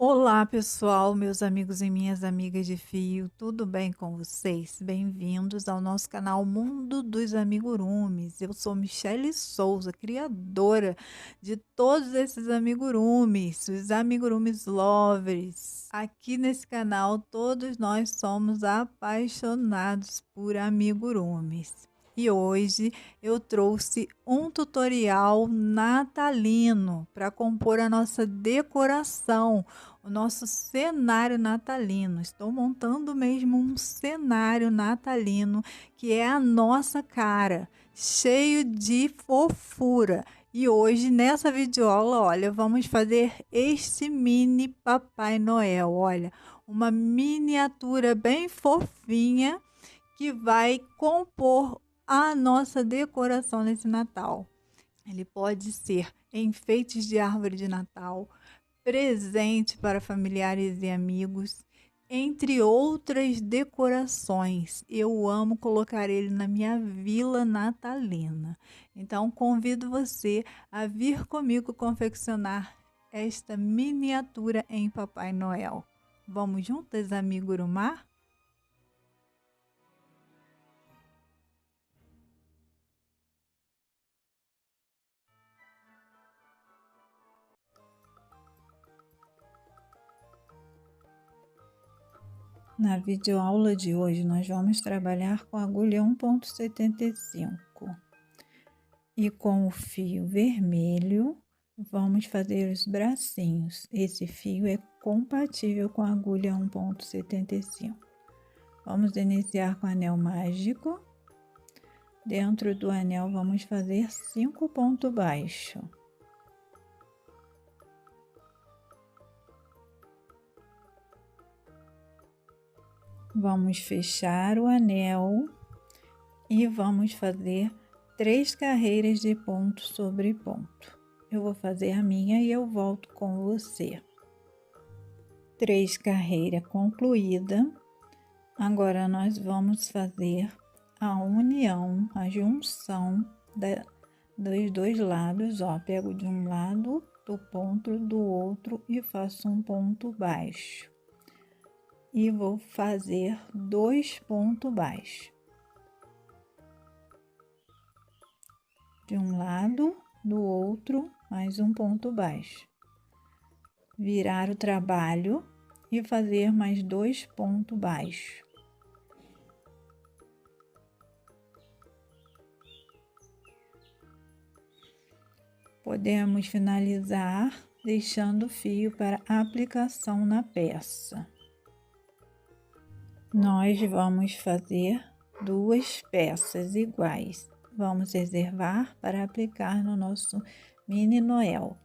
Olá, pessoal, meus amigos e minhas amigas de fio, tudo bem com vocês? Bem-vindos ao nosso canal Mundo dos Amigurumis. Eu sou Michele Souza, criadora de todos esses amigurumis, os amigurumis lovers. Aqui nesse canal, todos nós somos apaixonados por amigurumis. E hoje eu trouxe um tutorial natalino para compor a nossa decoração, o nosso cenário natalino. Estou montando mesmo um cenário natalino que é a nossa cara, cheio de fofura. E hoje nessa videoaula, olha, vamos fazer este mini Papai Noel. Olha, uma miniatura bem fofinha que vai compor a nossa decoração nesse Natal. Ele pode ser enfeites de árvore de Natal, presente para familiares e amigos, entre outras decorações. Eu amo colocar ele na minha vila natalina. Então convido você a vir comigo confeccionar esta miniatura em Papai Noel. Vamos juntas, amigurumar? Na videoaula de hoje, nós vamos trabalhar com a agulha 1,75 e com o fio vermelho vamos fazer os bracinhos. Esse fio é compatível com a agulha 1,75. Vamos iniciar com o anel mágico. Dentro do anel vamos fazer 5 pontos baixos. Vamos fechar o anel e vamos fazer 3 carreiras de ponto sobre ponto. Eu vou fazer a minha e eu volto com você. 3 carreiras concluídas. Agora nós vamos fazer a união, a junção dos dois lados, ó. Pego de um lado do ponto do outro e faço um ponto baixo. E vou fazer 2 pontos baixos. De um lado, do outro, mais um ponto baixo. Virar o trabalho e fazer mais 2 pontos baixos. Podemos finalizar deixando o fio para aplicação na peça. Nós vamos fazer 2 peças iguais. Vamos reservar para aplicar no nosso mini Noel.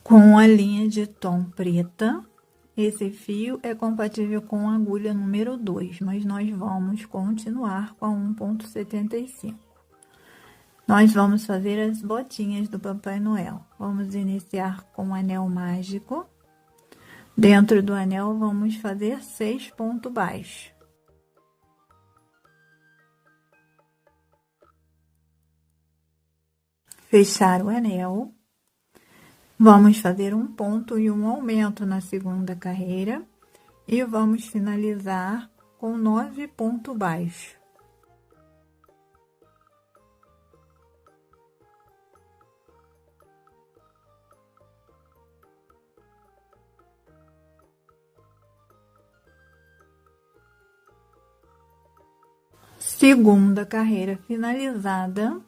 Com a linha de tom preta, esse fio é compatível com a agulha número 2, mas nós vamos continuar com a 1,75. Nós vamos fazer as botinhas do Papai Noel. Vamos iniciar com o anel mágico. Dentro do anel, vamos fazer 6 pontos baixos. Fechar o anel. Vamos fazer um ponto e um aumento na segunda carreira. E vamos finalizar com 9 pontos baixos. Segunda carreira finalizada,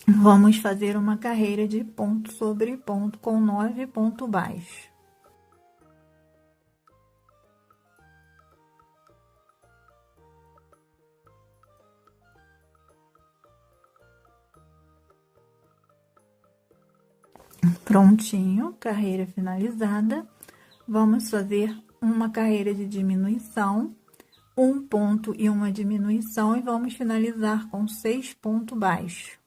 vamos fazer uma carreira de ponto sobre ponto com 9 pontos baixos. Prontinho, carreira finalizada. Vamos fazer uma carreira de diminuição, um ponto e uma diminuição, e vamos finalizar com 6 pontos baixos.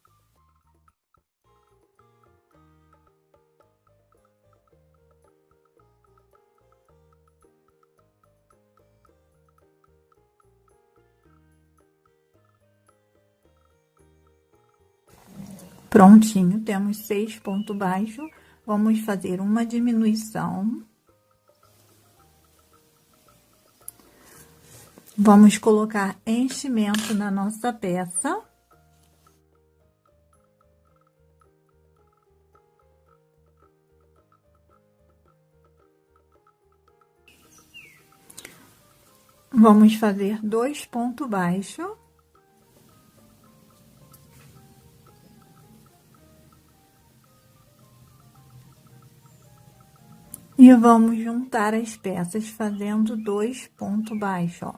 Prontinho, temos 6 pontos baixos. Vamos fazer uma diminuição. Vamos colocar enchimento na nossa peça. Vamos fazer 2 pontos baixos. E vamos juntar as peças fazendo 2 pontos baixos, ó.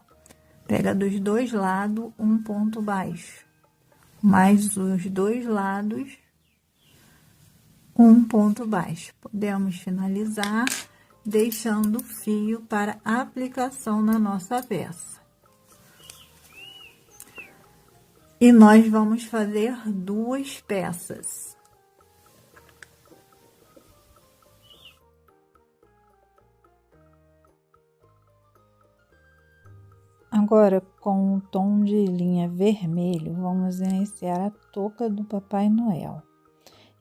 Pega dos dois lados um ponto baixo, mais os dois lados um ponto baixo. Podemos finalizar deixando o fio para aplicação na nossa peça. E nós vamos fazer 2 peças. Agora, com o tom de linha vermelho, vamos iniciar a touca do Papai Noel.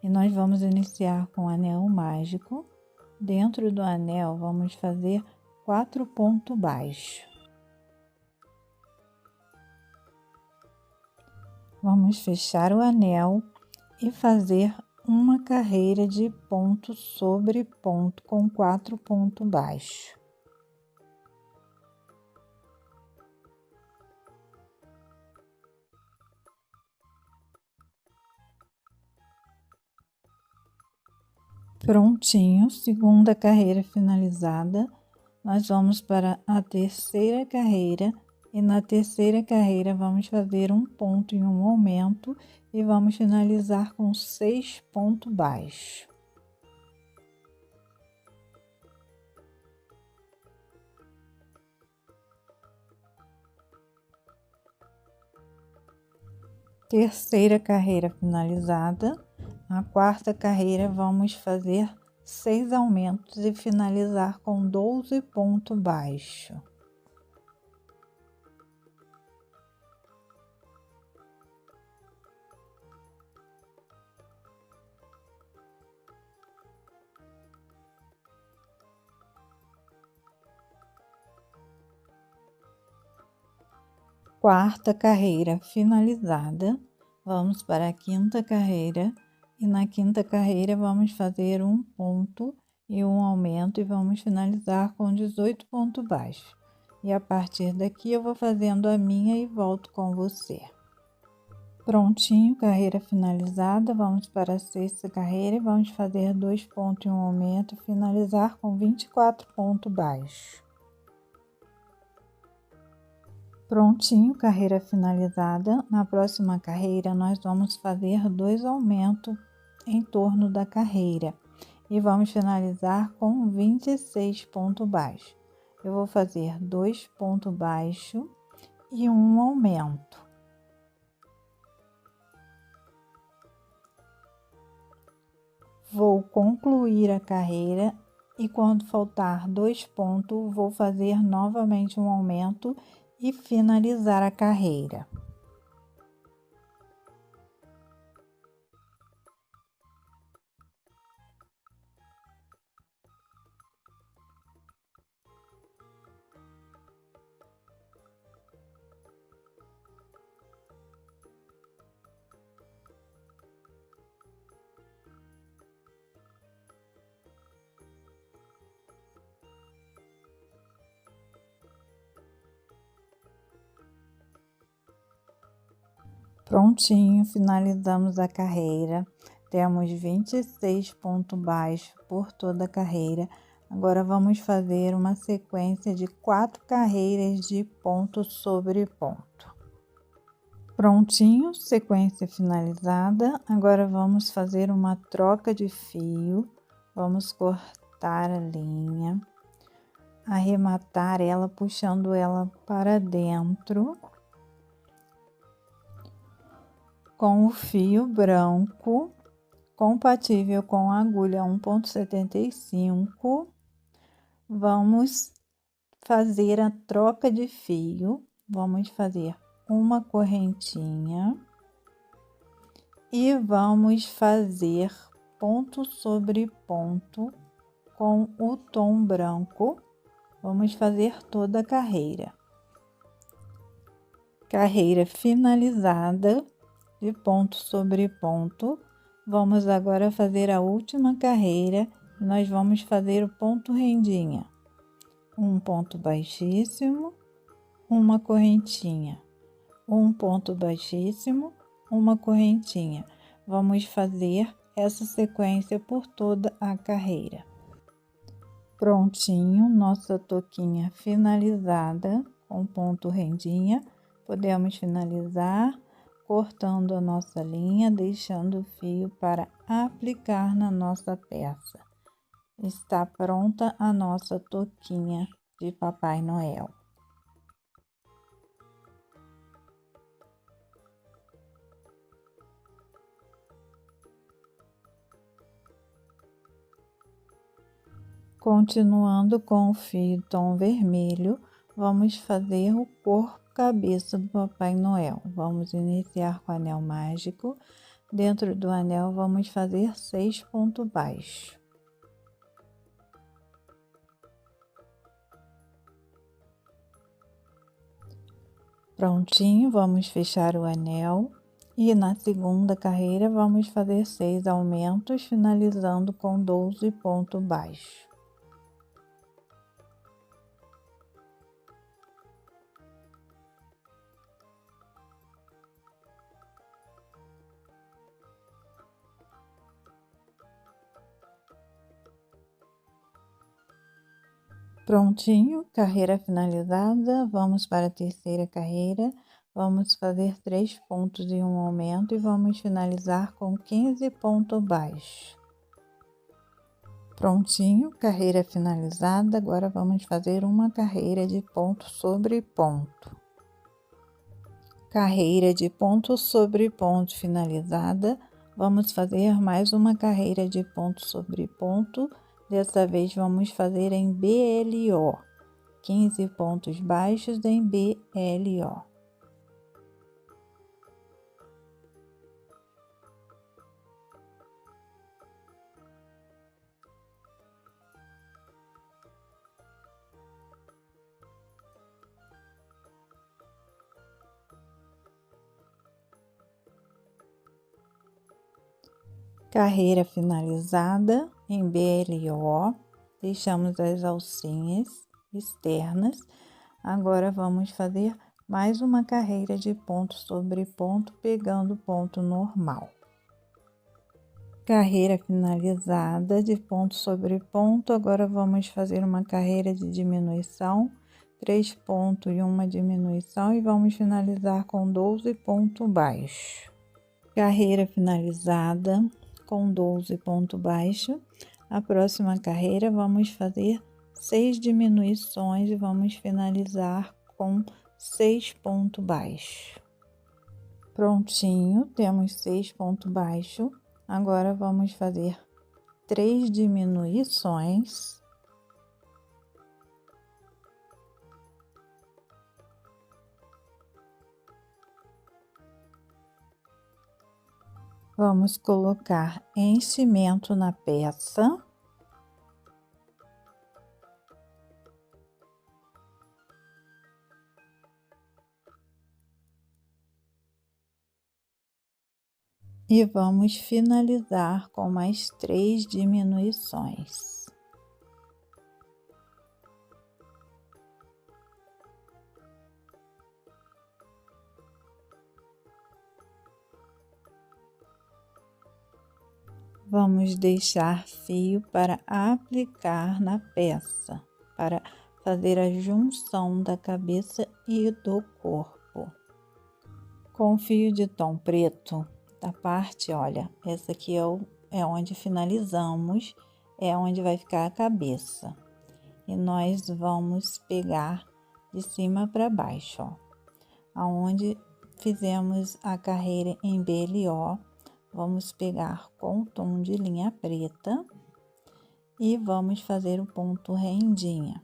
E nós vamos iniciar com o anel mágico. Dentro do anel, vamos fazer 4 pontos baixos. Vamos fechar o anel e fazer uma carreira de ponto sobre ponto com 4 pontos baixos. Prontinho, segunda carreira finalizada, nós vamos para a terceira carreira e na terceira carreira vamos fazer um ponto em um aumento e vamos finalizar com 6 pontos baixos. Terceira carreira finalizada. Na quarta carreira, vamos fazer 6 aumentos e finalizar com 12 pontos baixos. Quarta carreira finalizada, vamos para a quinta carreira. E na quinta carreira, vamos fazer um ponto e um aumento e vamos finalizar com 18 pontos baixos. E a partir daqui, eu vou fazendo a minha e volto com você. Prontinho, carreira finalizada, vamos para a sexta carreira e vamos fazer 2 pontos e um aumento e finalizar com 24 pontos baixos. Prontinho, carreira finalizada. Na próxima carreira, nós vamos fazer 2 aumentos em torno da carreira e vamos finalizar com 26 pontos baixos. Eu vou fazer 2 pontos baixos e um aumento. Vou concluir a carreira e quando faltar 2 pontos, vou fazer novamente um aumento e finalizar a carreira. Prontinho, finalizamos a carreira. Temos 26 pontos baixos por toda a carreira. Agora, vamos fazer uma sequência de 4 carreiras de ponto sobre ponto. Prontinho, sequência finalizada. Agora, vamos fazer uma troca de fio. Vamos cortar a linha, arrematar ela, puxando ela para dentro. Com o fio branco, compatível com a agulha 1,75, vamos fazer a troca de fio. Vamos fazer uma correntinha E vamos fazer ponto sobre ponto com o tom branco. Vamos fazer toda a carreira. Carreira finalizada de ponto sobre ponto. Vamos agora fazer a última carreira. Nós vamos fazer o ponto rendinha. Um ponto baixíssimo, uma correntinha. Um ponto baixíssimo, uma correntinha. Vamos fazer essa sequência por toda a carreira. Prontinho, nossa touquinha finalizada com ponto rendinha. Podemos finalizar cortando a nossa linha, deixando o fio para aplicar na nossa peça. Está pronta a nossa touquinha de Papai Noel. Continuando com o fio tom vermelho, vamos fazer o corpo cabeça do Papai Noel. Vamos iniciar com o anel mágico. Dentro do anel, vamos fazer 6 pontos baixos. Prontinho, vamos fechar o anel. E na segunda carreira, vamos fazer 6 aumentos, finalizando com 12 pontos baixos. Prontinho, carreira finalizada, vamos para a terceira carreira, vamos fazer 3 pontos e um aumento e vamos finalizar com 15 pontos baixos. Prontinho, carreira finalizada, agora vamos fazer uma carreira de ponto sobre ponto. Carreira de ponto sobre ponto finalizada, vamos fazer mais uma carreira de ponto sobre ponto. Dessa vez vamos fazer em BLO, 15 pontos baixos em BLO. Carreira finalizada em BLO, deixamos as alcinhas externas. Agora vamos fazer mais uma carreira de ponto sobre ponto, pegando ponto normal. Carreira finalizada de ponto sobre ponto, agora vamos fazer uma carreira de diminuição, 3 pontos e uma diminuição e vamos finalizar com 12 pontos baixos. Carreira finalizada com 12 pontos baixos. A próxima carreira vamos fazer 6 diminuições e vamos finalizar com 6 pontos baixos. Prontinho, temos 6 pontos baixos. Agora vamos fazer 3 diminuições. Vamos colocar enchimento na peça. E vamos finalizar com mais 3 diminuições. Vamos deixar fio para aplicar na peça, para fazer a junção da cabeça e do corpo. Com fio de tom preto, da parte, olha, essa aqui é onde finalizamos, é onde vai ficar a cabeça. E nós vamos pegar de cima para baixo, ó, aonde fizemos a carreira em BLO. Vamos pegar com o tom de linha preta e vamos fazer o ponto rendinha,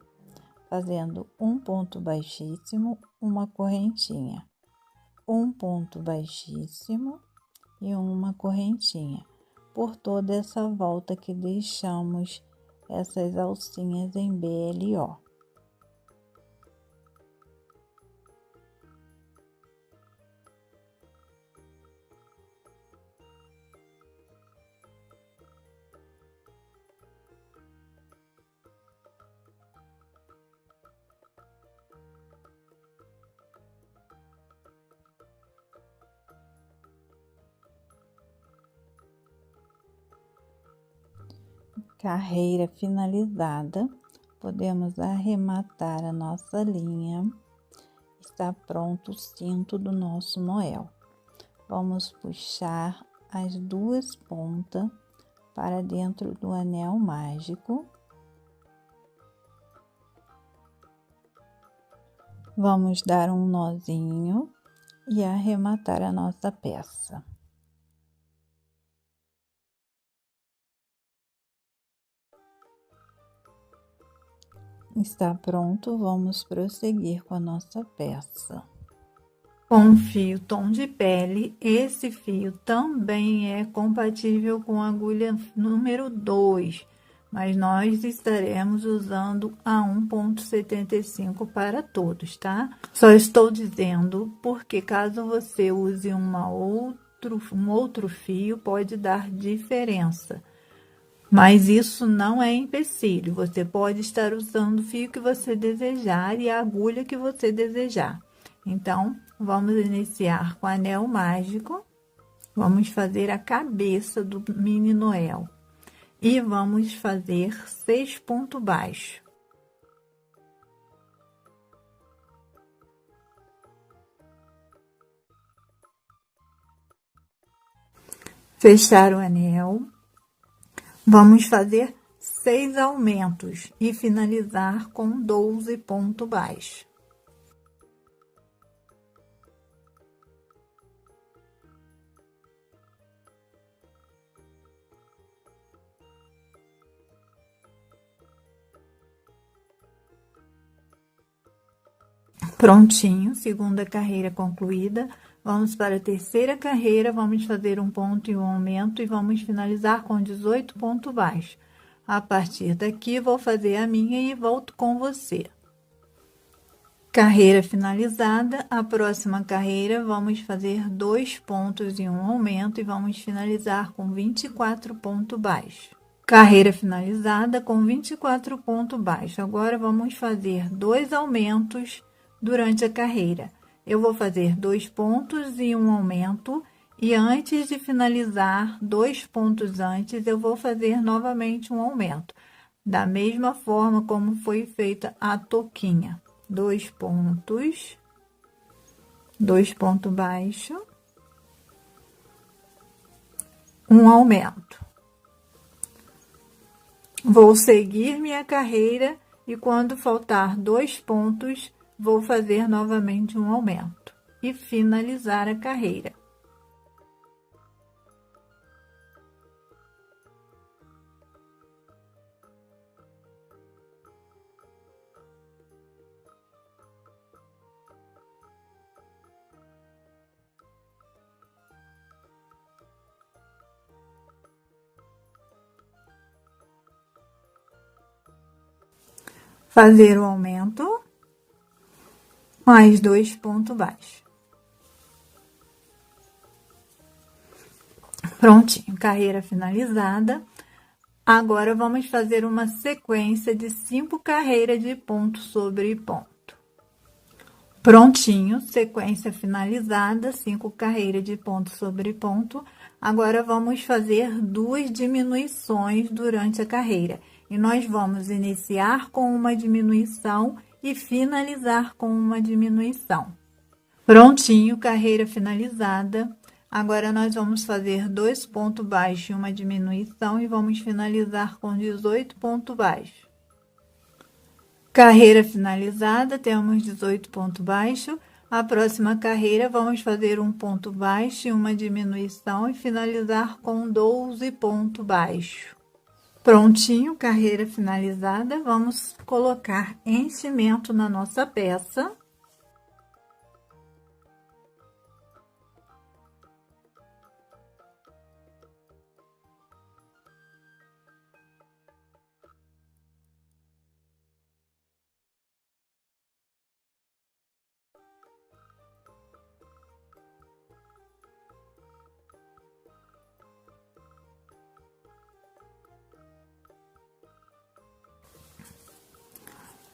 fazendo um ponto baixíssimo, uma correntinha, um ponto baixíssimo e uma correntinha por toda essa volta que deixamos essas alcinhas em BLO. Carreira finalizada, podemos arrematar a nossa linha. Está pronto o cinto do nosso Noel. Vamos puxar as duas pontas para dentro do anel mágico. Vamos dar um nozinho e arrematar a nossa peça. Está pronto, vamos prosseguir com a nossa peça. Com fio tom de pele, esse fio também é compatível com a agulha número 2, mas nós estaremos usando a 1,75 para todos, tá? Só estou dizendo porque caso você use um outro fio, pode dar diferença. Mas isso não é empecilho, você pode estar usando o fio que você desejar e a agulha que você desejar. Então, vamos iniciar com o anel mágico, vamos fazer a cabeça do Mini Noel e vamos fazer 6 pontos baixos. Fechar o anel. Vamos fazer 6 aumentos e finalizar com 12 pontos baixos. Prontinho, segunda carreira concluída. Vamos para a terceira carreira, vamos fazer um ponto e um aumento e vamos finalizar com 18 pontos baixos. A partir daqui, vou fazer a minha e volto com você. Carreira finalizada, a próxima carreira vamos fazer 2 pontos e um aumento e vamos finalizar com 24 pontos baixos. Carreira finalizada com 24 pontos baixos. Agora, vamos fazer 2 aumentos durante a carreira. Eu vou fazer 2 pontos e um aumento, e antes de finalizar, 2 pontos antes, eu vou fazer novamente um aumento, da mesma forma como foi feita a touquinha. 2 pontos, 2 pontos baixos, um aumento. Vou seguir minha carreira e quando faltar 2 pontos, vou fazer novamente um aumento e finalizar a carreira. Fazer o aumento, mais 2 pontos baixos. Prontinho, carreira finalizada. Agora, vamos fazer uma sequência de 5 carreiras de ponto sobre ponto. Prontinho, sequência finalizada, 5 carreiras de ponto sobre ponto. Agora, vamos fazer 2 diminuições durante a carreira. E nós vamos iniciar com uma diminuição e finalizar com uma diminuição. Prontinho, carreira finalizada. Agora, nós vamos fazer 2 pontos baixos e uma diminuição e vamos finalizar com 18 pontos baixos. Carreira finalizada, temos 18 pontos baixos. A próxima carreira, vamos fazer um ponto baixo e uma diminuição e finalizar com 12 pontos baixos. Prontinho, carreira finalizada. Vamos colocar enchimento na nossa peça.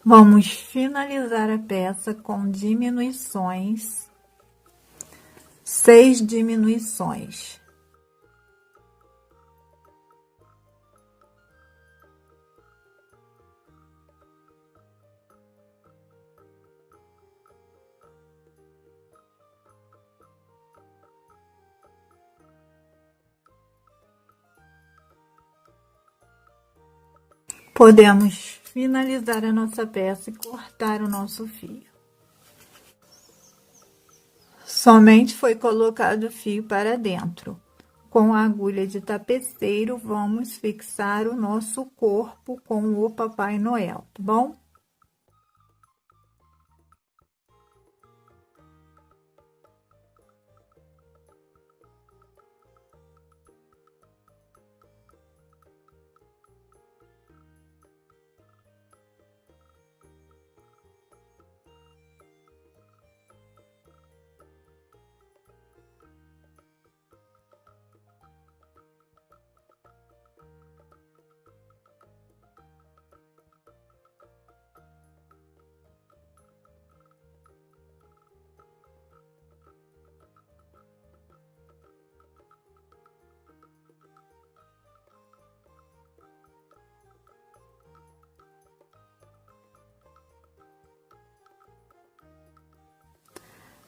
Vamos finalizar a peça com diminuições, 6 diminuições. Podemos finalizar a nossa peça e cortar o nosso fio. Somente foi colocado o fio para dentro. Com a agulha de tapeceiro, vamos fixar o nosso corpo com o Papai Noel, tá bom?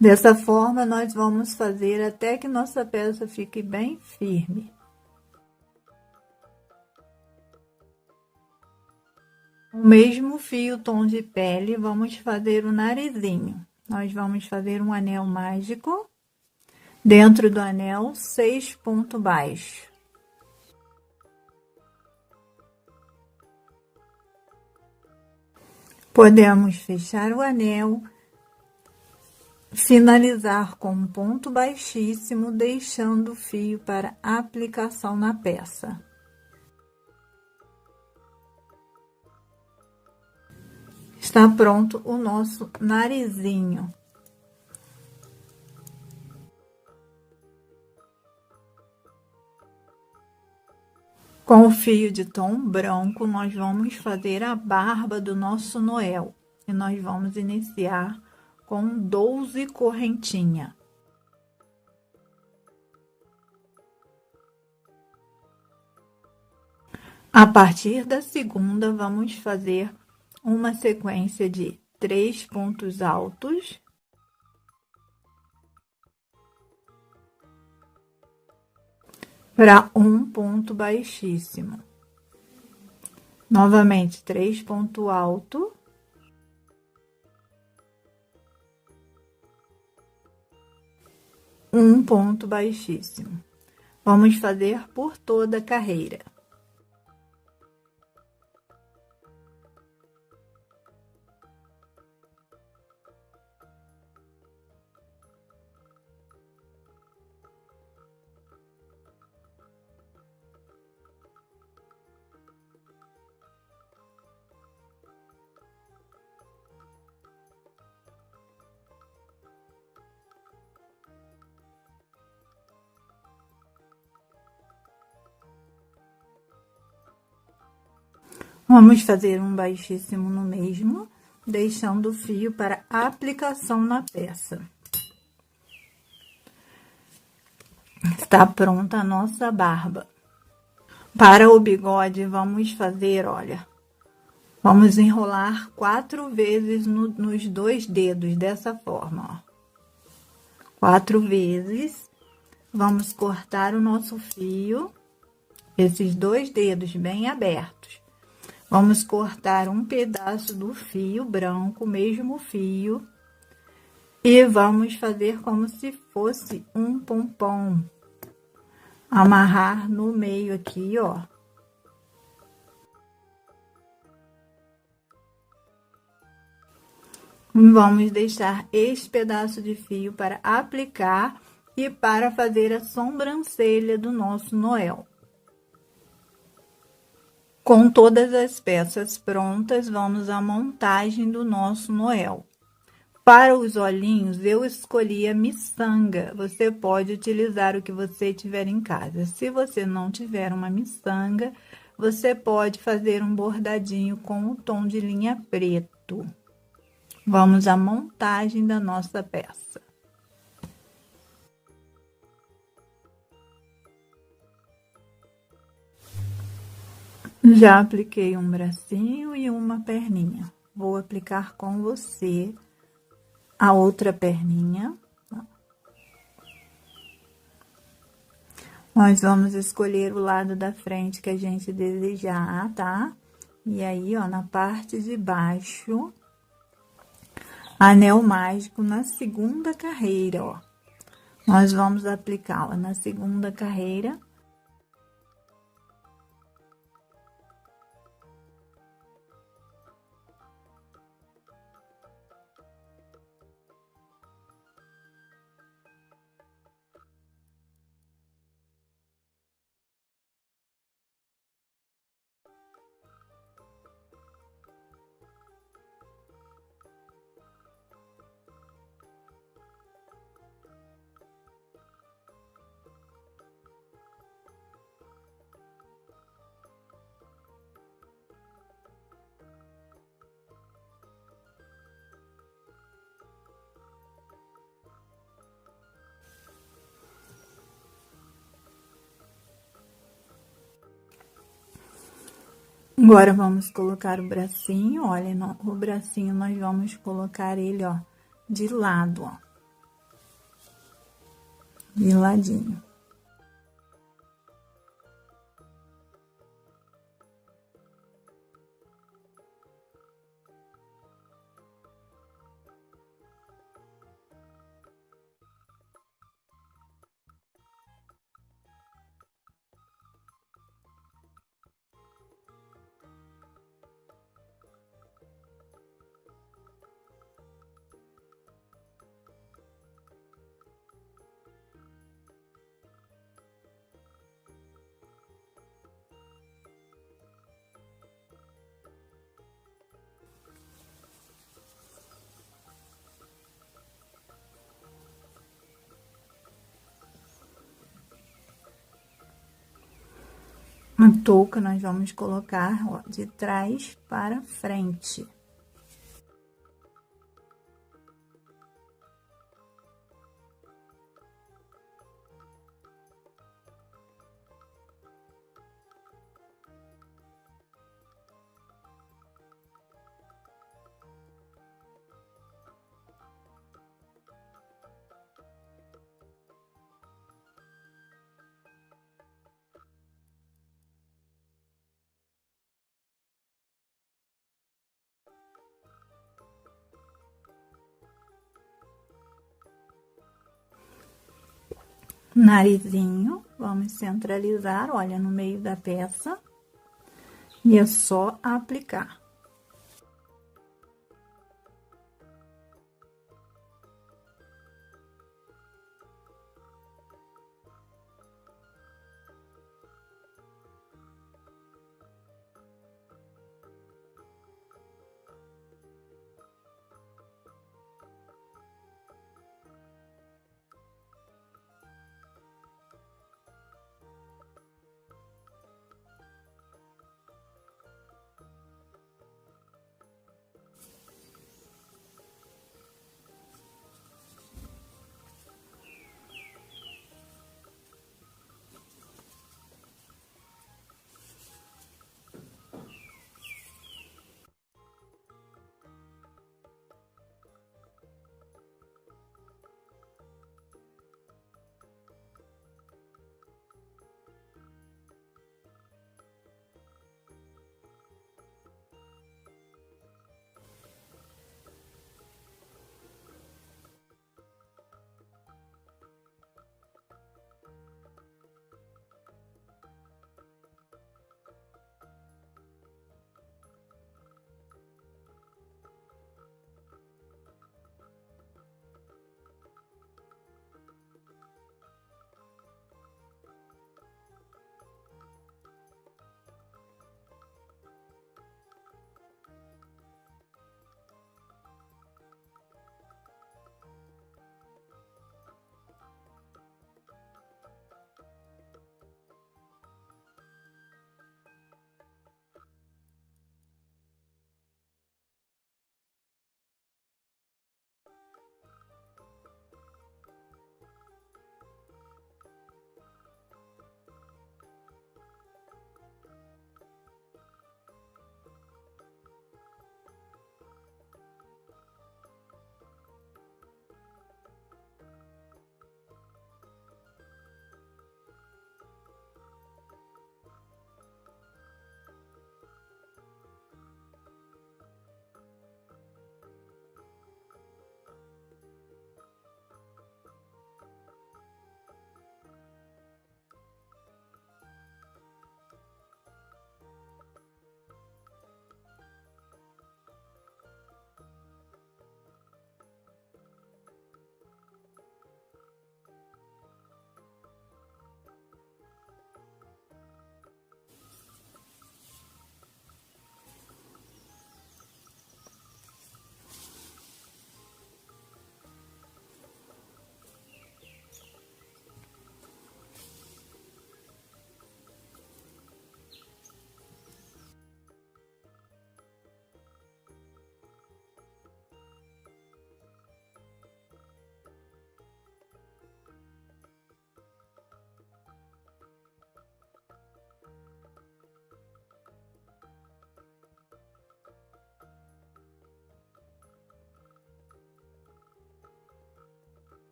Dessa forma, nós vamos fazer até que nossa peça fique bem firme. O mesmo fio tom de pele, vamos fazer o narizinho. Nós vamos fazer um anel mágico. Dentro do anel, 6 pontos baixos. Podemos fechar o anel, finalizar com um ponto baixíssimo, deixando o fio para aplicação na peça. Está pronto o nosso narizinho. Com o fio de tom branco, nós vamos fazer a barba do nosso Noel. E nós vamos iniciar com 12 correntinhas. A partir da segunda, vamos fazer uma sequência de 3 pontos altos. Para um ponto baixíssimo. Novamente, 3 pontos altos. Um ponto baixíssimo. Vamos fazer por toda a carreira. Vamos fazer um baixíssimo no mesmo, deixando o fio para aplicação na peça. Está pronta a nossa barba. Para o bigode, vamos fazer, olha, vamos enrolar 4 vezes nos 2 dedos, dessa forma, ó. 4 vezes, vamos cortar o nosso fio, esses 2 dedos bem abertos. Vamos cortar um pedaço do fio branco, mesmo fio, e vamos fazer como se fosse um pompom. Amarrar no meio aqui, ó. Vamos deixar este pedaço de fio para aplicar e para fazer a sobrancelha do nosso Noel. Com todas as peças prontas, vamos à montagem do nosso Noel. Para os olhinhos, eu escolhi a miçanga. Você pode utilizar o que você tiver em casa. Se você não tiver uma miçanga, você pode fazer um bordadinho com o tom de linha preto. Pronto! Vamos à montagem da nossa peça. Já apliquei um bracinho e uma perninha. Vou aplicar com você a outra perninha. Nós vamos escolher o lado da frente que a gente desejar, tá? E aí, ó, na parte de baixo, anel mágico na segunda carreira, ó. Nós vamos aplicá-la na segunda carreira. Agora, vamos colocar o bracinho, olha, o bracinho nós vamos colocar ele, ó, de lado, ó. De ladinho. A touca nós vamos colocar, ó, de trás para frente. Narizinho, vamos centralizar, olha, no meio da peça. E é só aplicar.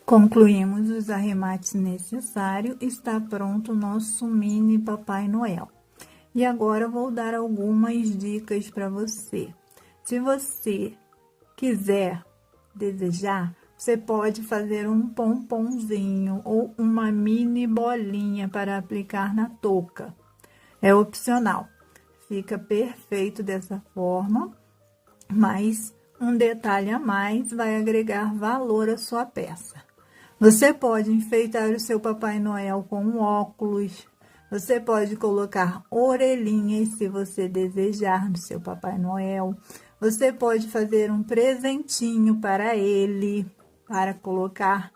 Concluímos os arremates necessários, está pronto o nosso mini Papai Noel. E agora eu vou dar algumas dicas para você. Se você quiser, desejar, você pode fazer um pomponzinho ou uma mini bolinha para aplicar na touca. É opcional. Fica perfeito dessa forma, mas um detalhe a mais vai agregar valor à sua peça. Você pode enfeitar o seu Papai Noel com óculos. Você pode colocar orelhinhas se você desejar no seu Papai Noel. Você pode fazer um presentinho para ele, para colocar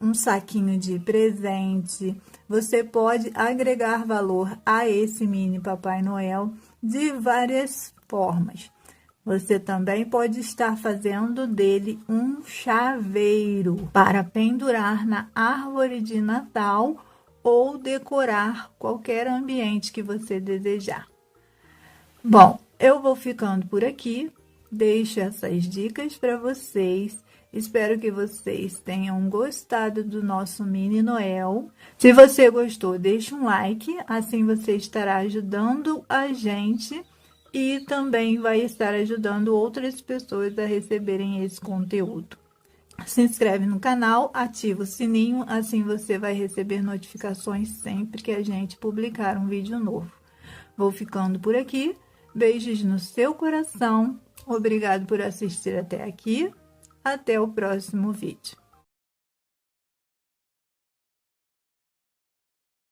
um saquinho de presente. Você pode agregar valor a esse mini Papai Noel de várias formas. Você também pode estar fazendo dele um chaveiro para pendurar na árvore de Natal ou decorar qualquer ambiente que você desejar. Bom, eu vou ficando por aqui. Deixo essas dicas para vocês. Espero que vocês tenham gostado do nosso mini Noel. Se você gostou, deixe um like, assim você estará ajudando a gente e também vai estar ajudando outras pessoas a receberem esse conteúdo. Se inscreve no canal, ativa o sininho, assim você vai receber notificações sempre que a gente publicar um vídeo novo. Vou ficando por aqui, beijos no seu coração, obrigado por assistir até aqui, até o próximo vídeo.